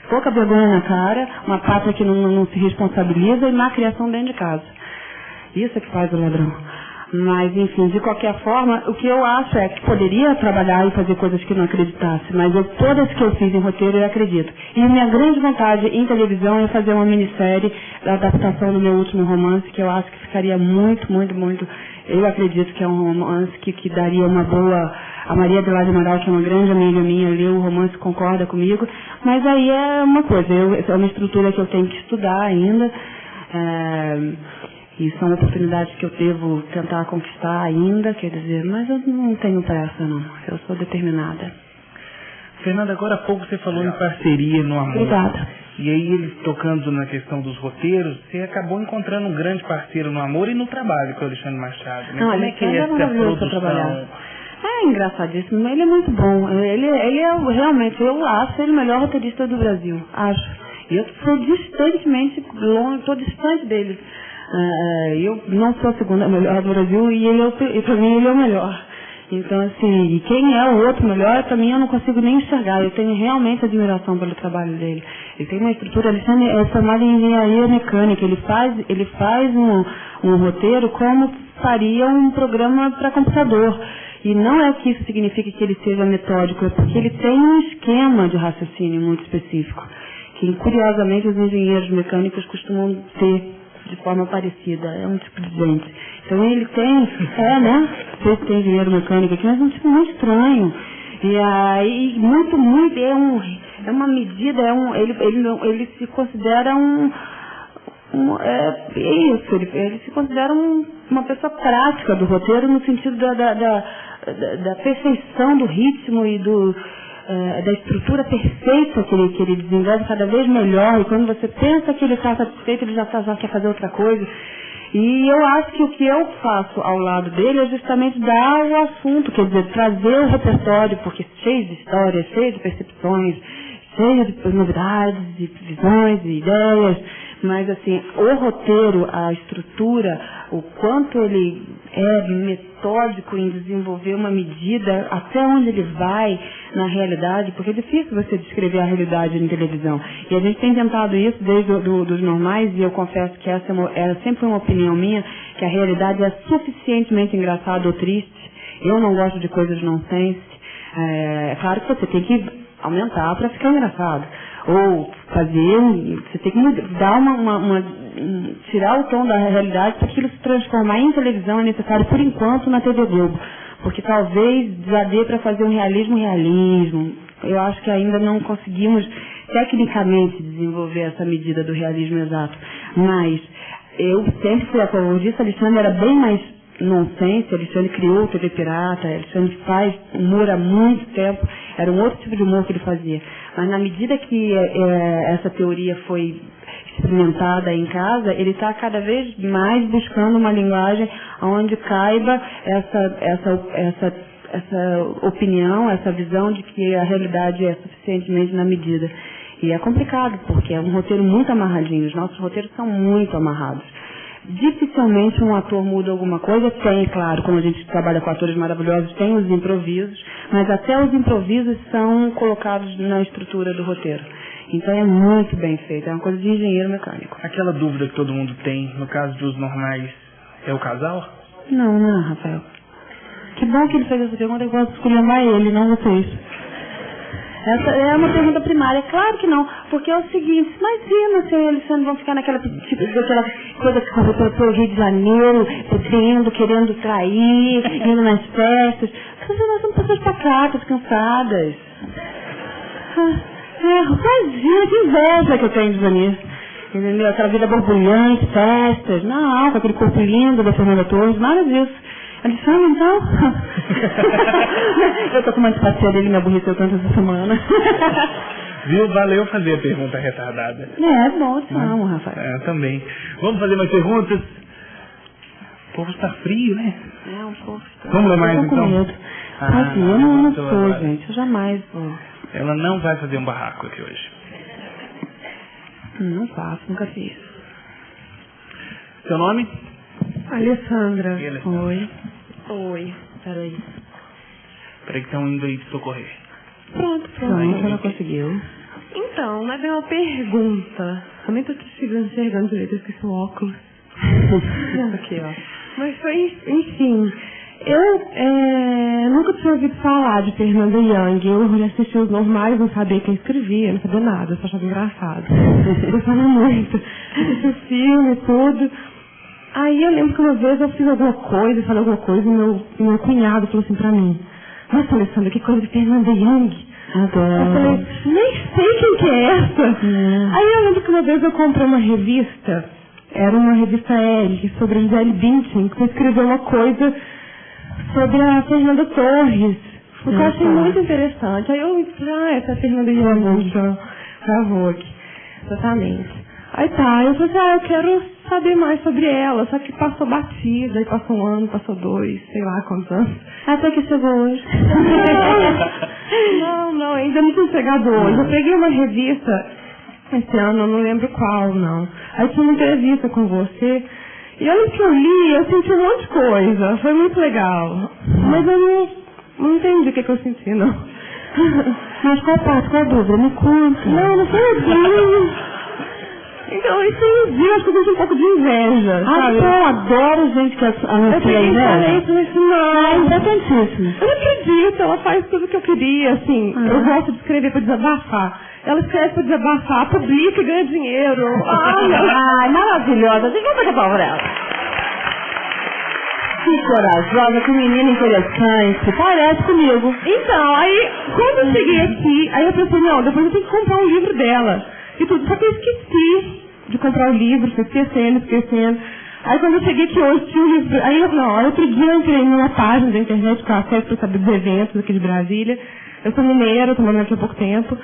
pouca vergonha na cara, uma pátria que não se responsabiliza e má criação dentro de casa. Isso é que faz o ladrão. Mas, enfim, de qualquer forma, o que eu acho é que poderia trabalhar e fazer coisas que não acreditasse, mas todas que eu fiz em roteiro eu acredito. E minha grande vontade em televisão é fazer uma minissérie da adaptação do meu último romance, que eu acho que ficaria muito, eu acredito que é um romance que daria uma boa... A Maria Adelaide Amaral, que é uma grande amiga minha, leu o romance, concorda comigo, mas aí é uma coisa, é uma estrutura que eu tenho que estudar ainda, e são oportunidades que eu devo tentar conquistar ainda, quer dizer, mas eu não tenho pressa, não. Eu sou determinada. Fernanda, agora há pouco você falou em parceria no amor. Obrigada. E aí, ele tocando na questão dos roteiros, você acabou encontrando um grande parceiro no amor e no trabalho com o Alexandre Machado. Né? Não, como é que é essa produção? É engraçadíssimo, ele é muito bom. Ele é realmente, eu acho ele o melhor roteirista do Brasil. Acho. E eu sou distantemente longe, estou distante dele. Eu não sou a segunda melhor do Brasil e para mim ele é o melhor. Então, assim, e quem é o outro melhor, para mim eu não consigo nem enxergar. Eu tenho realmente admiração pelo trabalho dele. Ele tem uma estrutura, ele é formado em engenharia mecânica. Ele faz um roteiro como faria um programa para computador. E não é que isso signifique que ele seja metódico, é porque ele tem um esquema de raciocínio muito específico, que curiosamente os engenheiros mecânicos costumam ter de forma parecida, é um tipo de gente. Então ele tem, né? Você tem engenheiro mecânico aqui, mas é um tipo muito estranho. E aí, muito, é uma medida, ele se considera ele se considera uma pessoa prática do roteiro no sentido da perfeição do ritmo e da estrutura perfeita que ele desenvolve cada vez melhor, e quando você pensa que ele está satisfeito, ele já quer fazer outra coisa. E eu acho que o que eu faço ao lado dele é justamente dar o assunto, quer dizer, trazer o repertório, porque cheio de histórias, cheio de percepções, cheio de novidades, de visões, de ideias, mas assim, o roteiro, a estrutura, o quanto ele é metódico em desenvolver uma medida, até onde ele vai na realidade, porque é difícil você descrever a realidade em televisão. E a gente tem tentado isso desde dos normais, e eu confesso que essa era sempre uma opinião minha, que a realidade é suficientemente engraçada ou triste. Eu não gosto de coisas nonsense. É claro que você tem que aumentar para ficar engraçado. Ou você tem que dar tirar o tom da realidade para aquilo se transformar em televisão. É necessário, por enquanto, na TV Globo. porque talvez já dê para fazer um realismo. Eu acho que ainda não conseguimos tecnicamente desenvolver essa medida do realismo exato, mas eu sempre fui a favor disso. Alexandre era bem mais nonsense, Alexandre criou o TV Pirata, Alexandre faz humor há muito tempo, era um outro tipo de humor que ele fazia. Mas na medida que essa teoria foi experimentada em casa, ele está cada vez mais buscando uma linguagem onde caiba essa opinião, essa visão de que a realidade é suficientemente na medida. E é complicado, porque é um roteiro muito amarradinho, os nossos roteiros são muito amarrados. Dificilmente um ator muda alguma coisa. Tem, claro, como a gente trabalha com atores maravilhosos, tem os improvisos, mas até os improvisos são colocados na estrutura do roteiro. Então é muito bem feito, é uma coisa de engenheiro mecânico. Aquela dúvida que todo mundo tem, no caso de Os Normais, é o casal? Não, Rafael. Que bom que ele fez essa pergunta, eu posso escolher mais ele, não vocês. Essa é uma pergunta primária. Claro que não, porque é o seguinte, imagina se o Alexandre vão ficar naquela coisa que correu pelo Rio de Janeiro, bebendo, querendo trair, indo nas festas. Nós somos pessoas pacatas, cansadas. Imagina, que inveja que eu tenho de Vanessa. Entendeu? Aquela vida borbulhante, festas. Não, com aquele corpo lindo da Fernanda Torres, nada disso. Alexandre, então? Eu tô com uma antipatia dele, me aborreceu tanto essa semana. Viu? Valeu fazer a pergunta retardada. É bom, te amo, Rafael. Também. Vamos fazer mais perguntas? O povo está frio, né? Um pouco. Vamos ler mais, então? Eu tô com medo. Eu não sou, gente. Eu jamais vou. Ela não vai fazer um barraco aqui hoje. Não faço, nunca fiz. Seu nome? Alessandra. Oi. Peraí que estão indo aí te socorrer. Pronto, ela conseguiu. Então, mas é uma pergunta. Também tô te enxergando direito, eu esqueci o óculos. Aqui, ó. Mas foi, enfim. Eu nunca tinha ouvido falar de Fernanda Young. Eu já assisti Os Normais, não sabia quem escrevia, não sabia nada, eu só achava engraçado. Eu gostava muito. Assisti o filme, tudo. Aí eu lembro que uma vez eu fiz alguma coisa, falei alguma coisa, e meu cunhado falou assim pra mim: nossa, Alessandra, que coisa de Fernanda Young. Adoro. Eu falei, nem sei quem que é essa. Aí eu lembro que uma vez eu comprei uma revista, era uma revista L, sobre a Gisele Bündchen, que escreveu uma coisa sobre a Fernanda Torres. O que eu achei muito interessante. Aí eu falei, essa é a Fernanda Young, gravou aqui. Exatamente. Aí tá, eu falei eu quero saber mais sobre ela, só que passou batida, aí passou 1 ano, passou 2, sei lá quantos anos. Até que chegou hoje. Não, ainda não tinha chegado hoje. Eu peguei uma revista esse ano, eu não lembro qual, não. Aí tinha uma entrevista com você, e olha que eu li, eu senti um monte de coisa, foi muito legal. Mas eu não entendi o que eu senti, não. Mas qual parte, qual a dúvida? Me conta. Não foi assim. Então, isso eu acho que eu senti um pouco de inveja, sabe? Eu adoro gente que anuncia inveja. Não, é importantíssimo. Eu não acredito, ela faz tudo o que eu queria, assim. Eu gosto de escrever pra desabafar. Ela escreve pra desabafar, publica e ganha dinheiro. Ai, maravilhosa. Deixa eu bater palma pra ela. Que corajosa, que menina interessante. Parece comigo. Então, aí, quando eu cheguei aqui, aí eu pensei, não, depois eu tenho que comprar um livro dela. E tudo, só que eu esqueci de comprar o livro, fui esquecendo. Aí quando eu cheguei aqui hoje, tinha um livro. Aí outro dia eu entrei numa página da internet com acesso para saber dos eventos aqui de Brasília. Eu sou mineira, tô morando aqui há pouco tempo.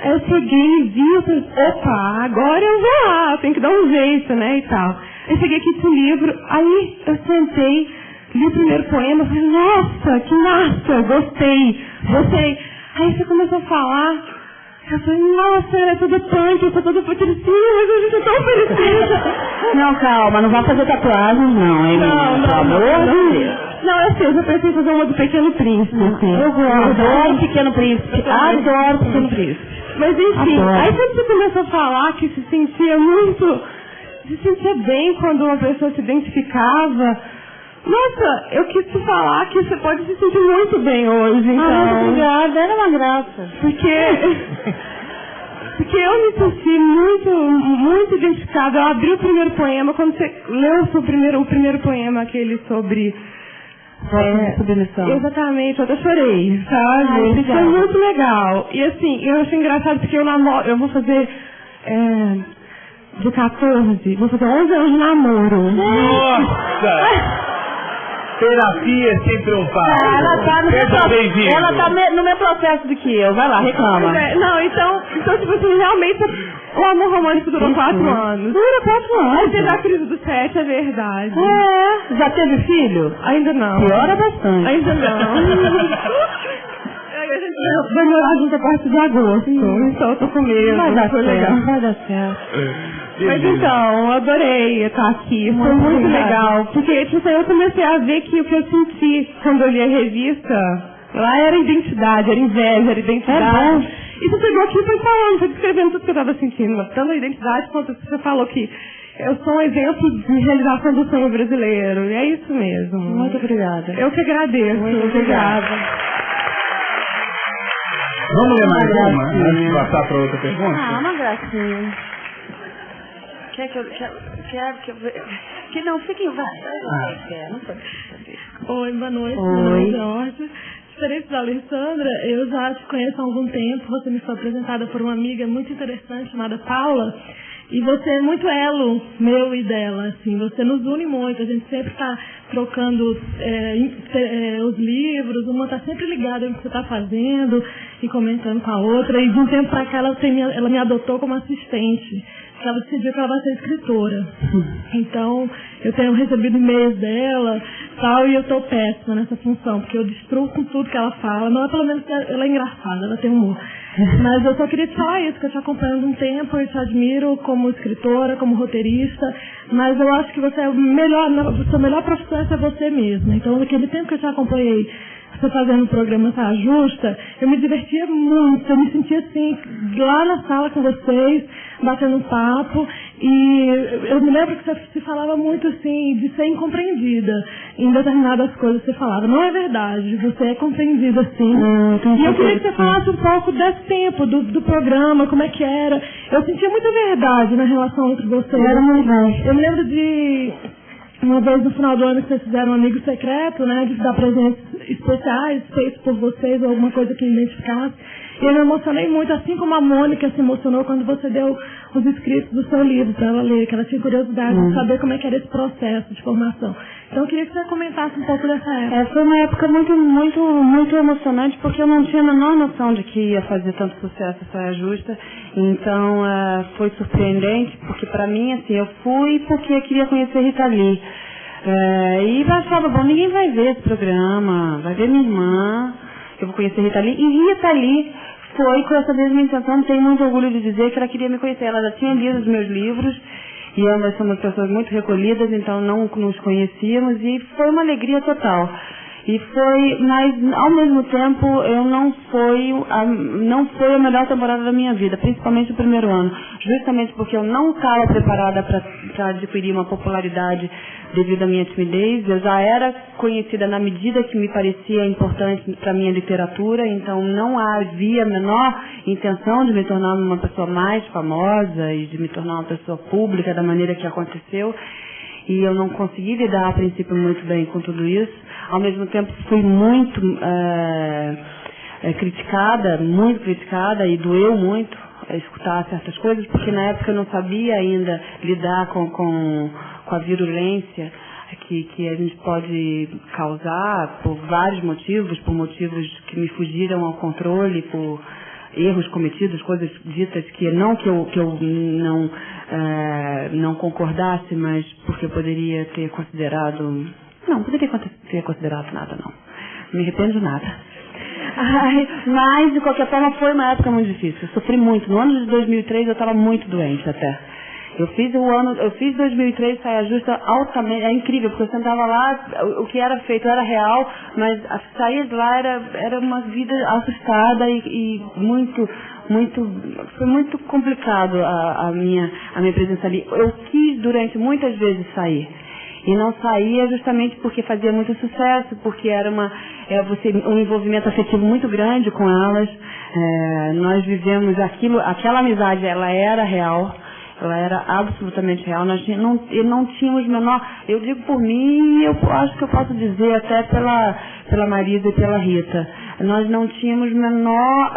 Aí eu cheguei e vi, eu falei, opa, agora eu vou lá, tem que dar um jeito, né, e tal. Eu cheguei aqui com o livro, aí eu sentei, li o primeiro poema, falei, nossa, que massa, gostei. Aí você começou a falar. Eu falei, nossa, ela é toda punk, eu sou toda patricinha, mas a gente é tão parecida. Não, calma, não vai fazer tatuagens não, hein? Não, eu sei, eu já pensei em fazer uma do Pequeno Príncipe. Eu adoro Pequeno Príncipe, adoro Pequeno Príncipe. Mas enfim, aí quando você começou a falar que se sentia bem quando uma pessoa se identificava, nossa, eu quis te falar que você pode se sentir muito bem hoje, então. Obrigada, era uma graça. Porque eu me senti muito identificada. Eu abri o primeiro poema, quando você leu o primeiro poema, aquele sobre submissão. Exatamente, eu até chorei, sabe? Foi muito legal. E assim, eu achei engraçado porque eu vou fazer de 14, vou fazer 11 anos de namoro. Nossa! Terapia é sempre um passo. Ela tá no meu processo do que eu. Vai lá, reclama. Não, então, tipo assim, realmente o amor romântico durou 4 anos. Dura 4 anos. Aí teve a crise do 7, é verdade. Já teve filho? Ainda não. Piora bastante. Ainda não. A gente vai morar junto a partir de agosto. Então eu tô com medo. Vai dar certo. Vai dar certo. Mas então, eu adorei estar aqui, foi muito legal, porque tipo, eu comecei a ver que o que eu senti quando eu li a revista, lá era identidade, era inveja, era identidade. E você chegou aqui e foi falando, foi descrevendo tudo que eu estava sentindo, tanto a identidade quanto você falou que eu sou um exemplo de realização do sonho brasileiro, e é isso mesmo. Muito obrigada. Eu que agradeço. Muito obrigada. Vamos ler mais uma, antes de passar para outra pergunta? Uma gracinha. Quer que eu... Que não, fiquem, vai. Não pode saber. Oi, boa noite. Oi. Meu nome é Jorge. Diferente da Alessandra, eu já te conheço há algum tempo. Você me foi apresentada por uma amiga muito interessante chamada Paula. E você é muito elo meu e dela, assim, você nos une muito, a gente sempre está trocando os livros, uma está sempre ligada no que você está fazendo e comentando com a outra, e de um tempo para cá ela me adotou como assistente, porque ela decidiu que ela vai ser escritora. Então, eu tenho recebido e-mails dela tal, e eu estou péssima nessa função, porque eu destruo com tudo que ela fala, não é pelo menos que ela é engraçada, ela tem humor. Mas eu só queria te falar isso, que eu te acompanho há um tempo, eu te admiro como escritora, como roteirista, mas eu acho que você é sua melhor profissão é ser você mesma. Então, naquele tempo que eu te acompanhei, você fazendo o programa Saia Justa, eu me divertia muito, eu me sentia assim, lá na sala com vocês, batendo papo, e eu me lembro que você se falava muito assim, de ser incompreendida em determinadas coisas que você falava. Não é verdade, você é compreendida assim. E eu queria que você falasse um pouco desse tempo, do programa, como é que era. Eu sentia muita verdade na relação entre vocês. Era muito bom. Eu me lembro de uma vez no final do ano que vocês fizeram um amigo secreto, né, de dar presentes especiais feitos por vocês ou alguma coisa que identificasse. E eu me emocionei muito, assim como a Mônica se emocionou quando você deu os escritos do seu livro para ela ler, que ela tinha curiosidade de saber como é que era esse processo de formação. Então eu queria que você comentasse um pouco dessa época. Foi uma época muito emocionante, porque eu não tinha a menor noção de que ia fazer tanto sucesso a Saia Justa. Então foi surpreendente, porque para mim, assim, eu fui porque eu queria conhecer Rita Lee. E eu achava, bom, ninguém vai ver esse programa, vai ver minha irmã, eu vou conhecer Rita Lee. E Rita Lee foi com essa mesma intenção, tenho muito orgulho de dizer que ela queria me conhecer. Ela já tinha lido os meus livros, e ambas somos pessoas muito recolhidas, então não nos conhecíamos, e foi uma alegria total. Mas ao mesmo tempo não foi a melhor temporada da minha vida, principalmente o primeiro ano, justamente porque eu não estava preparada para adquirir uma popularidade devido à minha timidez. Eu já era conhecida na medida que me parecia importante para a minha literatura, então não havia a menor intenção de me tornar uma pessoa mais famosa e de me tornar uma pessoa pública da maneira que aconteceu. E eu não consegui lidar, a princípio, muito bem com tudo isso. Ao mesmo tempo, fui muito criticada, e doeu muito escutar certas coisas, porque na época eu não sabia ainda lidar com a virulência que a gente pode causar por vários motivos, por motivos que me fugiram ao controle, por erros cometidos, coisas ditas que eu não concordasse, mas porque eu poderia ter considerado... Não, poderia ter considerado nada, não. Não me arrependo de nada. Mas, de qualquer forma, foi uma época muito difícil. Eu sofri muito. No ano de 2003, eu estava muito doente até. Eu fiz 2003 Saia Justa altamente, é incrível, porque eu sentava lá, o que era feito era real, mas sair de lá era uma vida assustada e foi muito complicado a minha presença ali. Eu quis durante muitas vezes sair. E não saía justamente porque fazia muito sucesso, porque era um envolvimento afetivo muito grande com elas. Nós vivemos aquela amizade, ela era real. Ela era absolutamente real. Nós não tínhamos menor... Eu digo por mim, eu acho que eu posso dizer até pela Marisa e pela Rita. Nós não tínhamos menor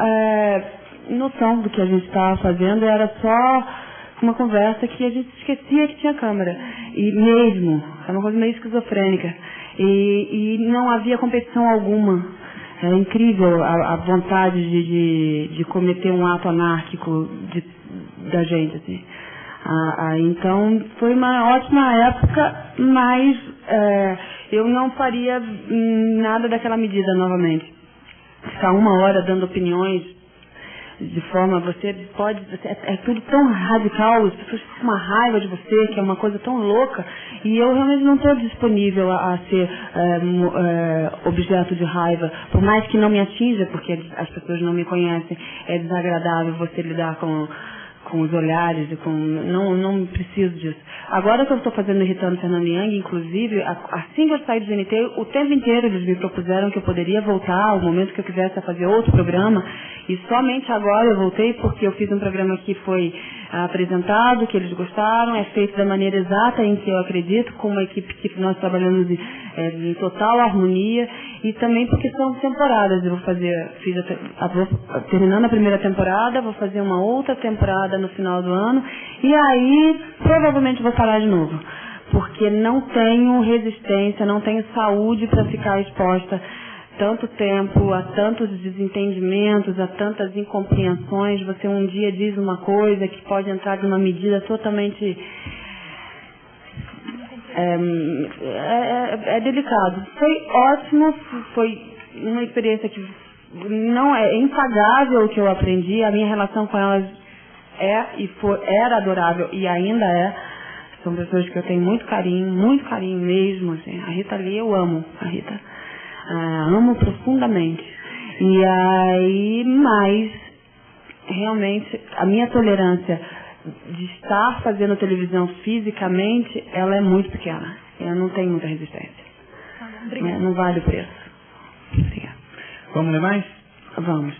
noção do que a gente estava fazendo. Era só uma conversa que a gente esquecia que tinha câmera. E mesmo, era uma coisa meio esquizofrênica. E não havia competição alguma. É incrível a vontade de cometer um ato anárquico da gente, assim. Então, foi uma ótima época, mas eu não faria nada daquela medida novamente. Ficar 1 hora dando opiniões de forma, é tudo tão radical, as pessoas ficam com uma raiva de você, que é uma coisa tão louca, e eu realmente não estou disponível a ser objeto de raiva, por mais que não me atinja, porque as pessoas não me conhecem, é desagradável você lidar com os olhares, não preciso disso. Agora que eu estou fazendo Irritando Fernando Young, inclusive, assim que eu saí do GNT, o tempo inteiro eles me propuseram que eu poderia voltar ao momento que eu quisesse a fazer outro programa, e somente agora eu voltei porque eu fiz um programa que foi apresentado, que eles gostaram, é feito da maneira exata em que eu acredito, com uma equipe que nós trabalhamos em total harmonia, e também porque são temporadas. Eu vou terminando a primeira temporada, vou fazer uma outra temporada no final do ano, e aí provavelmente vou parar de novo, porque não tenho resistência, não tenho saúde para ficar exposta tanto tempo, a tantos desentendimentos, a tantas incompreensões. Você um dia diz uma coisa que pode entrar de uma medida totalmente... É delicado. Foi ótimo, foi uma experiência que não é impagável o que eu aprendi. A minha relação com elas era adorável e ainda é. São pessoas que eu tenho muito carinho mesmo. Assim. A Rita Lee, eu amo a Rita. Amo profundamente. E aí, mas realmente a minha tolerância de estar fazendo televisão fisicamente, ela é muito pequena. Eu não tenho muita resistência. Não vale o preço. Obrigada. Vamos ler mais? Vamos.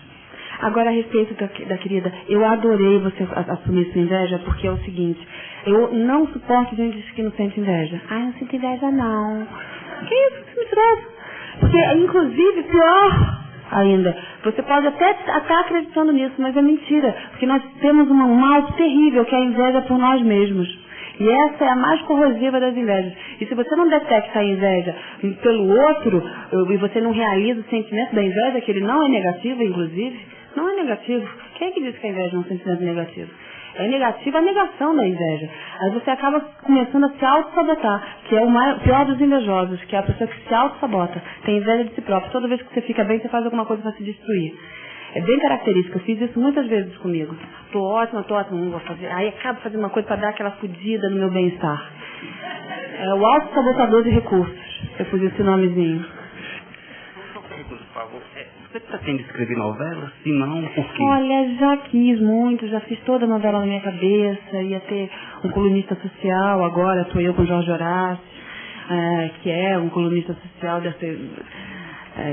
Agora, a respeito da querida, eu adorei você assumir sua inveja, porque é o seguinte, eu não suporto gente que não sente inveja. Não sinto inveja não. Que isso que você me trouxe? Porque, inclusive, pior ainda, você pode até estar acreditando nisso, mas é mentira. Porque nós temos um mal terrível, que é a inveja por nós mesmos. E essa é a mais corrosiva das invejas. E se você não detecta a inveja pelo outro, e você não realiza o sentimento da inveja, que ele não é negativo, inclusive, não é negativo. Quem é que diz que a inveja é um sentimento negativo? É negativa a negação da inveja. Aí você acaba começando a se auto-sabotar, que é o pior dos invejosos, que é a pessoa que se auto-sabota. Tem inveja de si próprio. Toda vez que você fica bem, você faz alguma coisa para se destruir. É bem característico. Eu fiz isso muitas vezes comigo. Tô ótima, não vou fazer. Aí acabo fazendo uma coisa para dar aquela fudida no meu bem-estar. É o auto-sabotador de recursos. Eu pus esse nomezinho. Por favor. Você pretende escrever novela? Se não, por quê? Olha, já quis muito, já fiz toda a novela na minha cabeça, ia ter um colunista social, agora estou eu com o Jorge Horácio, que é um colunista social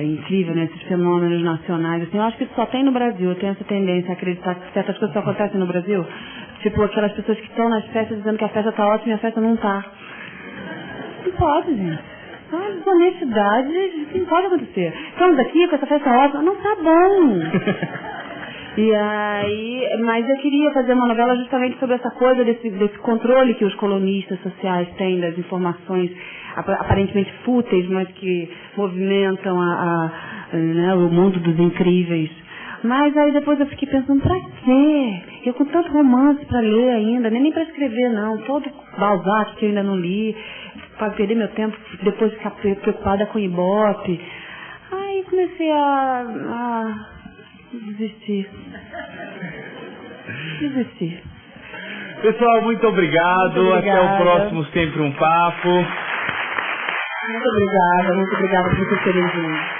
incrível, né, esses fenômenos nacionais. Assim, eu acho que isso só tem no Brasil, eu tenho essa tendência a acreditar que certas coisas só acontecem no Brasil. Tipo aquelas pessoas que estão nas festas dizendo que a festa está ótima e a festa não está. Não pode, gente. Ah, desonestidade, isso não pode acontecer. Estamos aqui com essa festa ótima, não tá bom. E aí, mas eu queria fazer uma novela justamente sobre essa coisa desse controle que os colunistas sociais têm das informações aparentemente fúteis, mas que movimentam o mundo dos incríveis. Mas aí depois eu fiquei pensando, pra quê? Eu com tanto romance pra ler ainda, nem pra escrever não, todo Balzac que eu ainda não li, para perder meu tempo, depois ficar preocupada com Ibope. Aí comecei a desistir. Pessoal, muito obrigado. Até o próximo Sempre um Papo. Muito obrigada por vocês terem vindo.